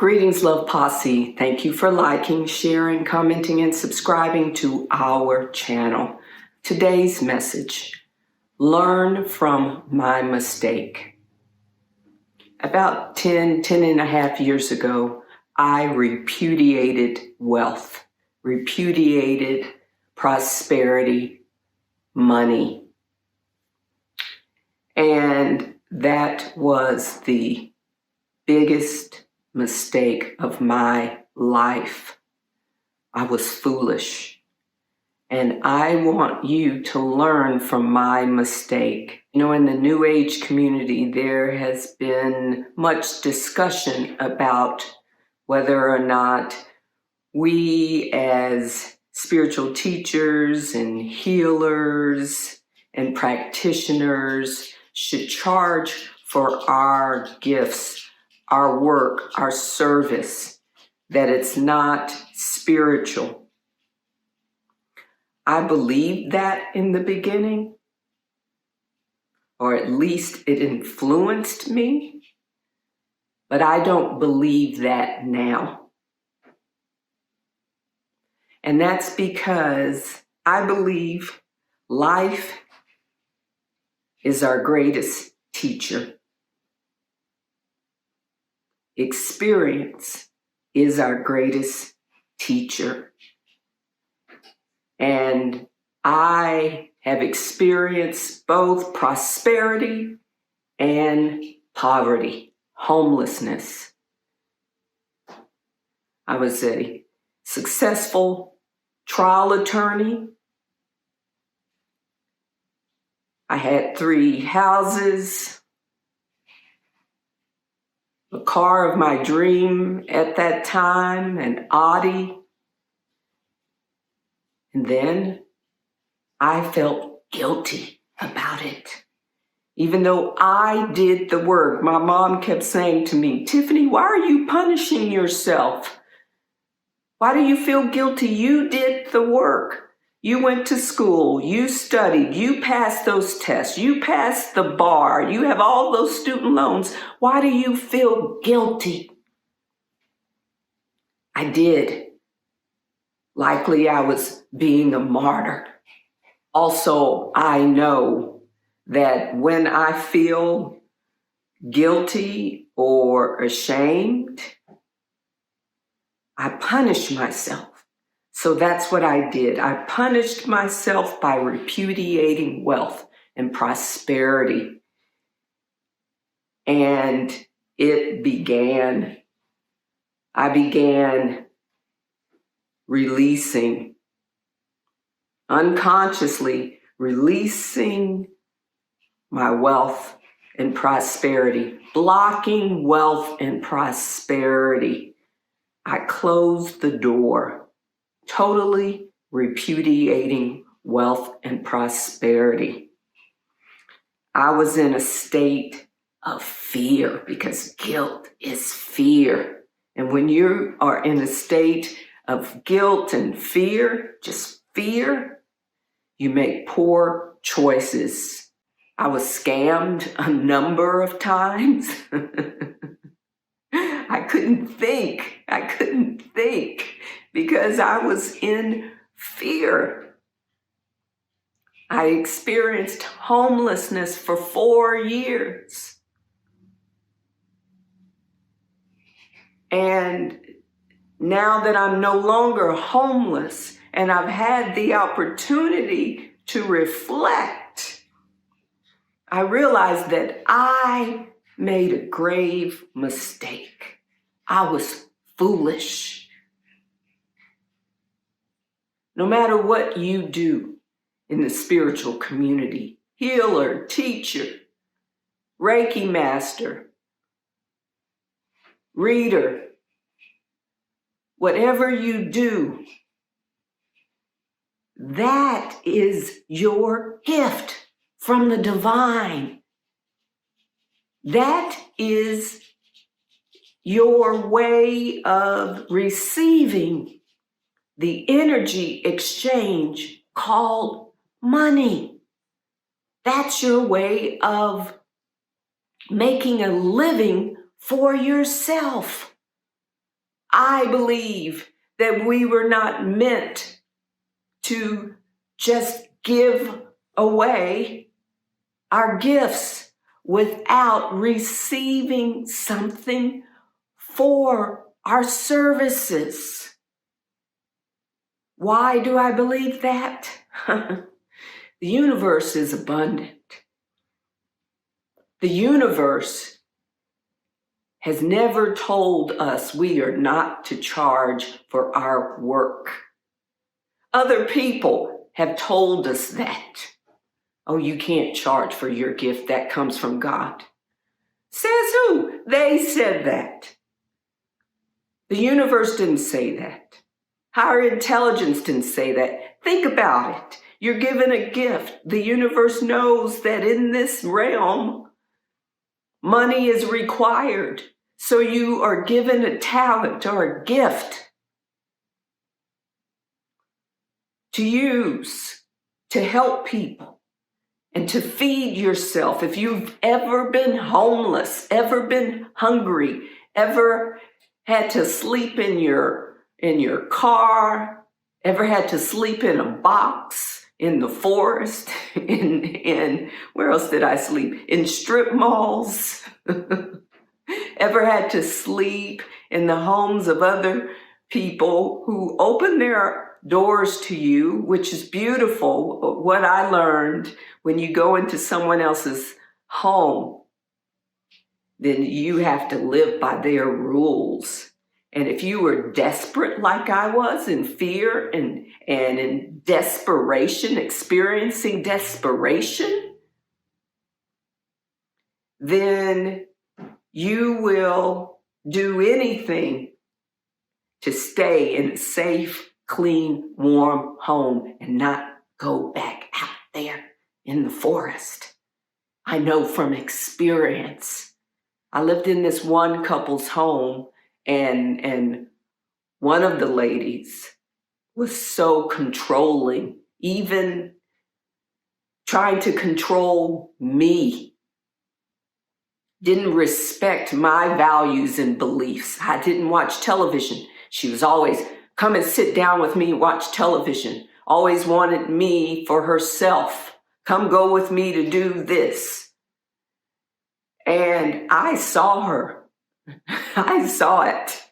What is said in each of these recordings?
Greetings, Love Posse. Thank you for liking, sharing, commenting, and subscribing to our channel. Today's message: learn from my mistake. About 10 and a half years ago, I repudiated wealth, repudiated prosperity, money. And that was the biggest mistake of my life. I was foolish. And I want you to learn from my mistake. You know, in the New Age community, there has been much discussion about whether or not we as spiritual teachers and healers and practitioners should charge for our gifts, our work, our service, that it's not spiritual. I believed that in the beginning, or at least it influenced me, but I don't believe that now. And that's because I believe life is our greatest teacher. Experience is our greatest teacher. And I have experienced both prosperity and poverty, homelessness. I was a successful trial attorney. I had 3 houses, a car of my dream at that time, an Audi. And then I felt guilty about it. Even though I did the work, my mom kept saying to me, "Tyffany, why are you punishing yourself? Why do you feel guilty? You did the work. You went to school, you studied, you passed those tests, you passed the bar, you have all those student loans. Why do you feel guilty?" I did. Likely I was being a martyr. Also, I know that when I feel guilty or ashamed, I punish myself. So that's what I did. I punished myself by repudiating wealth and prosperity. And I began releasing, unconsciously releasing my wealth and prosperity, blocking wealth and prosperity. I closed the door, totally repudiating wealth and prosperity. I was in a state of fear because guilt is fear. And when you are in a state of guilt and fear, just fear, you make poor choices. I was scammed a number of times. I couldn't think because I was in fear. I experienced homelessness for 4 years. And now that I'm no longer homeless and I've had the opportunity to reflect, I realized that I made a grave mistake. I was foolish. No matter what you do in the spiritual community, healer, teacher, Reiki master, reader, whatever you do, that is your gift from the divine. That is your way of receiving the energy exchange called money. That's your way of making a living for yourself. I believe that we were not meant to just give away our gifts without receiving something for our services. Why do I believe that? The universe is abundant. The universe has never told us we are not to charge for our work. Other people have told us that. Oh, you can't charge for your gift. That comes from God. Says who? They said that. The universe didn't say that. Higher intelligence didn't say that. Think about it. You're given a gift. The universe knows that in this realm, money is required. So you are given a talent or a gift to use to help people and to feed yourself. If you've ever been homeless, ever been hungry, ever had to sleep in your car, ever had to sleep in a box in the forest, in where else did I sleep? In strip malls. Ever had to sleep in the homes of other people who open their doors to you, which is beautiful. What I learned, when you go into someone else's home, then you have to live by their rules. And if you were desperate like I was, in fear and in desperation, experiencing desperation, then you will do anything to stay in a safe, clean, warm home and not go back out there in the forest. I know from experience. I lived in this one couple's home, and one of the ladies was so controlling, even trying to control me. Didn't respect my values and beliefs. I didn't watch television. She was always, come and sit down with me and watch television. Always wanted me for herself. Come go with me to do this. And I saw her. I saw it.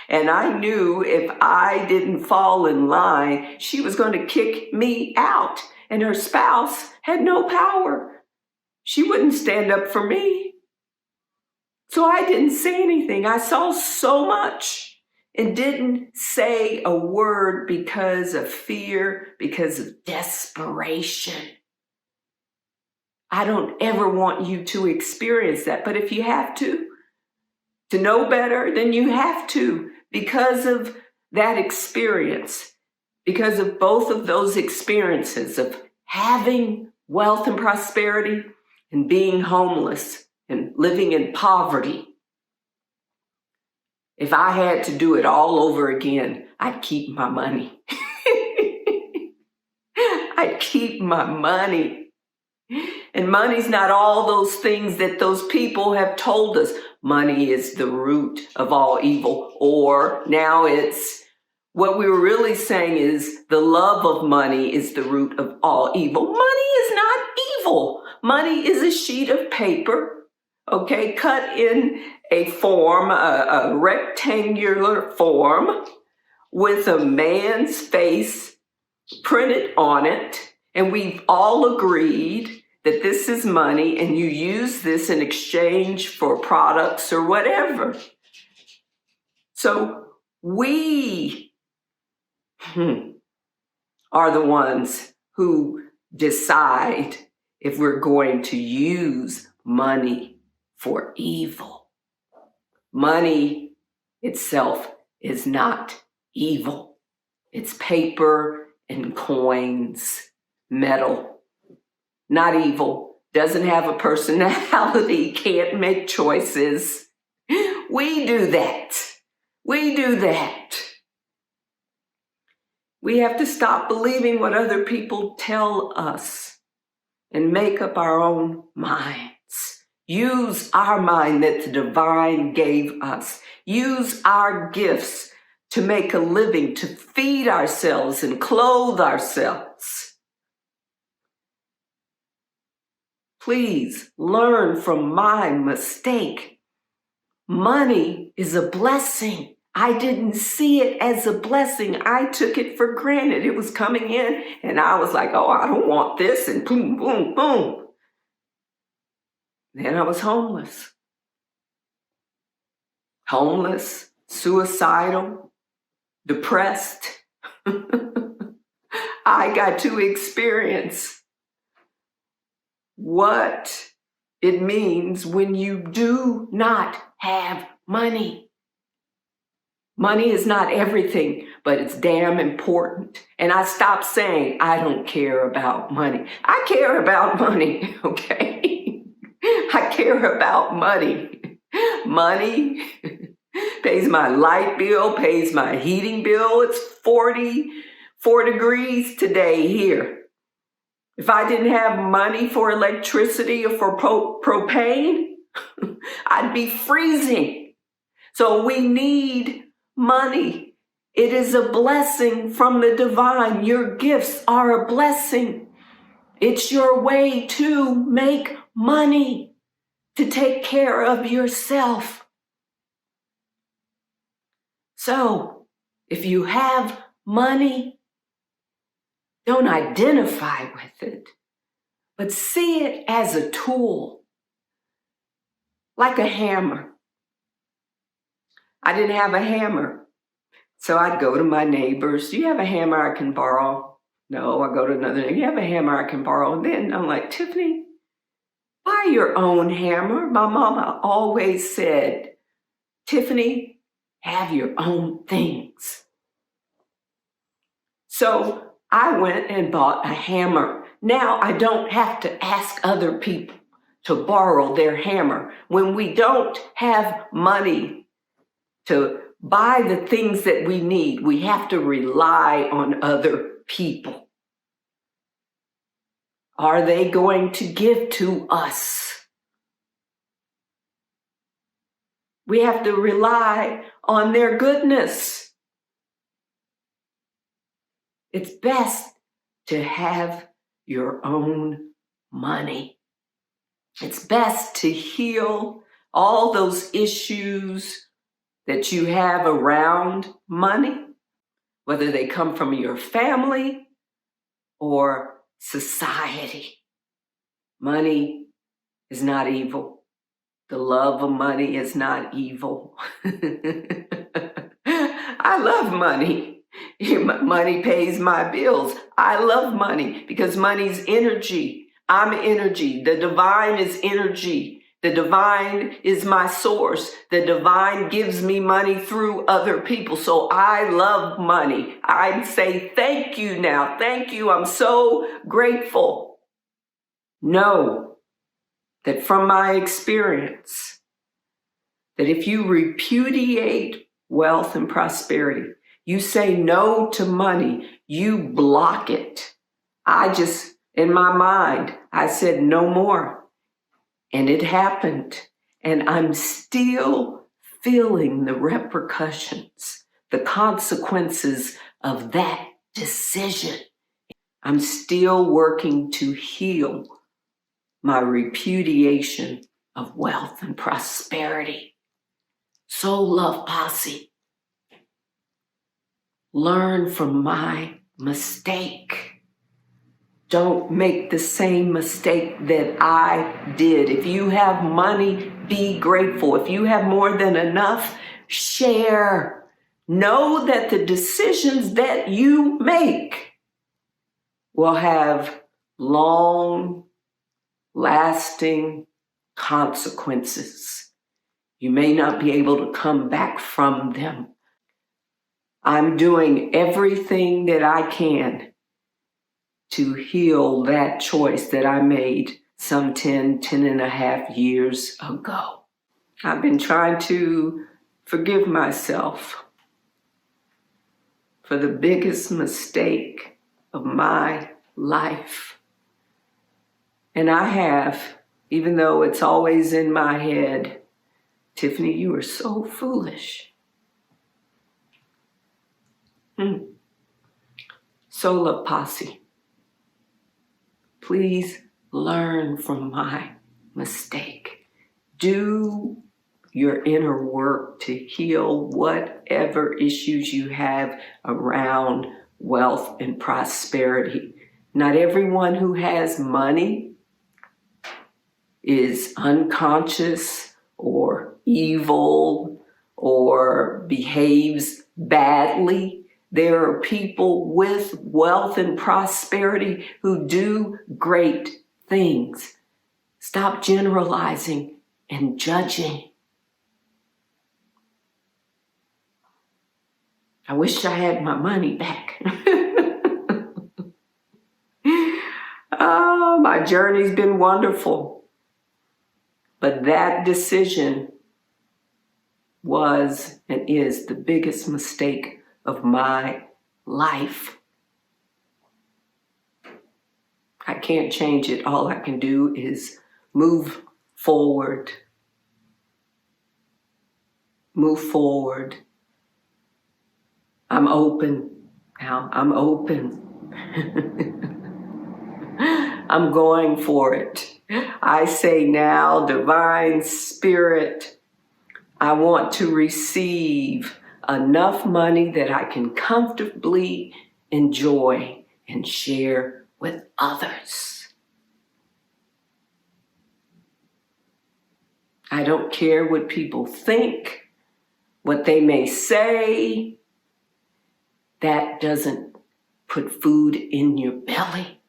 And I knew if I didn't fall in line, she was going to kick me out. And her spouse had no power. She wouldn't stand up for me. So I didn't say anything. I saw so much and didn't say a word because of fear, because of desperation. I don't ever want you to experience that. But if you have to know better, then you have to, because of that experience, because of both of those experiences of having wealth and prosperity and being homeless and living in poverty. If I had to do it all over again, I'd keep my money. I'd keep my money. And money's not all those things that those people have told us. Money is the root of all evil. Or now it's what we were really saying is the love of money is the root of all evil. Money is not evil. Money is a sheet of paper. Okay, cut in a form, a rectangular form with a man's face printed on it. And we've all agreed that this is money and you use this in exchange for products or whatever. So we are the ones who decide if we're going to use money for evil. Money itself is not evil. It's paper and coins, metal. Not evil. Doesn't have a personality, can't make choices. We do that. We do that. We have to stop believing what other people tell us and make up our own minds. Use our mind that the divine gave us. Use our gifts to make a living, to feed ourselves and clothe ourselves. Please learn from my mistake. Money is a blessing. I didn't see it as a blessing. I took it for granted. It was coming in and I was like, oh, I don't want this, and boom, boom, boom. Then I was homeless. Homeless, suicidal, depressed. I got to experience what it means when you do not have money. Money is not everything, but it's damn important. And I stopped saying, I don't care about money. I care about money, okay? I care about money. Money pays my light bill, pays my heating bill. It's 44 degrees today here. If I didn't have money for electricity or for propane, I'd be freezing. So we need money. It is a blessing from the divine. Your gifts are a blessing. It's your way to make money, to take care of yourself. So if you have money, don't identify with it, but see it as a tool, like a hammer. I didn't have a hammer, so I'd go to my neighbors. Do you have a hammer I can borrow? No, I go to another neighbor. You have a hammer I can borrow? And then I'm like, Tyffany, buy your own hammer. My mama always said, Tyffany, have your own things. So I went and bought a hammer. Now I don't have to ask other people to borrow their hammer. When we don't have money to buy the things that we need, we have to rely on other people. Are they going to give to us? We have to rely on their goodness. It's best to have your own money. It's best to heal all those issues that you have around money, whether they come from your family or society. Money is not evil. The love of money is not evil. I love money. Money pays my bills. I love money because money's energy. I'm energy. The divine is energy. The divine is my source. The divine gives me money through other people. So I love money. I say thank you now. Thank you. I'm so grateful. Know that from my experience, that if you repudiate wealth and prosperity, you say no to money, you block it. In my mind, I said no more. And it happened. And I'm still feeling the repercussions, the consequences of that decision. I'm still working to heal my repudiation of wealth and prosperity. So love Posse. Learn from my mistake. Don't make the same mistake that I did. If you have money, be grateful. If you have more than enough, share. Know that the decisions that you make will have long-lasting consequences. You may not be able to come back from them. I'm doing everything that I can to heal that choice that I made some 10 and a half years ago. I've been trying to forgive myself for the biggest mistake of my life. And I have, even though it's always in my head, Tyffany, you are so foolish. So, Love Posse, please learn from my mistake. Do your inner work to heal whatever issues you have around wealth and prosperity. Not everyone who has money is unconscious or evil or behaves badly. There are people with wealth and prosperity who do great things. Stop generalizing and judging. I wish I had my money back. Oh, my journey's been wonderful. But that decision was and is the biggest mistake of my life. I can't change it. All I can do is move forward. Move forward. I'm open now. I'm open. I'm going for it. I say now, Divine Spirit, I want to receive enough money that I can comfortably enjoy and share with others. I don't care what people think, what they may say. That doesn't put food in your belly.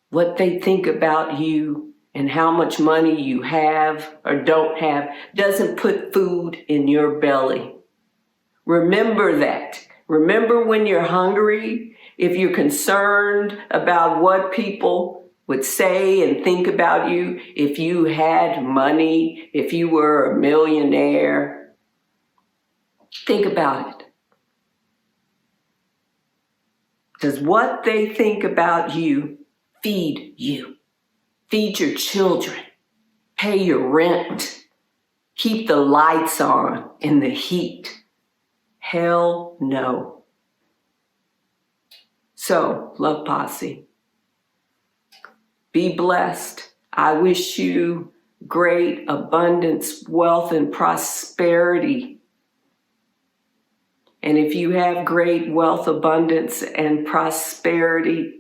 What they think about you and how much money you have or don't have doesn't put food in your belly. Remember that. Remember when you're hungry, if you're concerned about what people would say and think about you, if you had money, if you were a millionaire, think about it. Does what they think about you feed you? Feed your children, pay your rent, keep the lights on in the heat? Hell no. So, Love Posse, be blessed. I wish you great abundance, wealth, and prosperity. And if you have great wealth, abundance, and prosperity,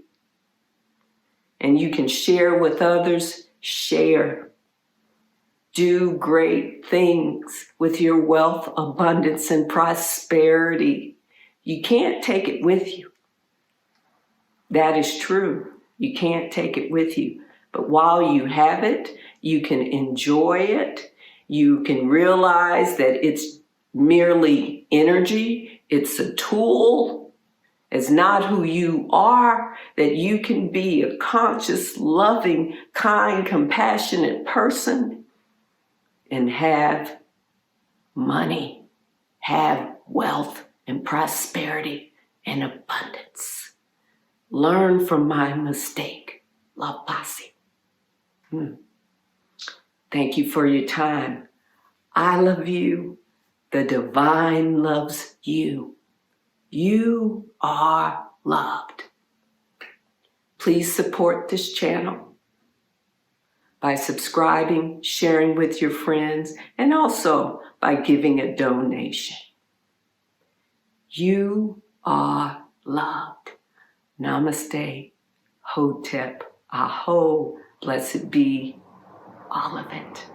and you can share with others, share. Do great things with your wealth, abundance, and prosperity. You can't take it with you. That is true. You can't take it with you. But while you have it, you can enjoy it. You can realize that it's merely energy. It's a tool. It's not who you are, that you can be a conscious, loving, kind, compassionate person and have money, have wealth and prosperity and abundance. Learn from my mistake. Love Posse. Thank you for your time. I love you. The divine loves you. You are loved. Please support this channel by subscribing, sharing with your friends, and also by giving a donation. You are loved. Namaste, Hotep, Aho, blessed be all of it.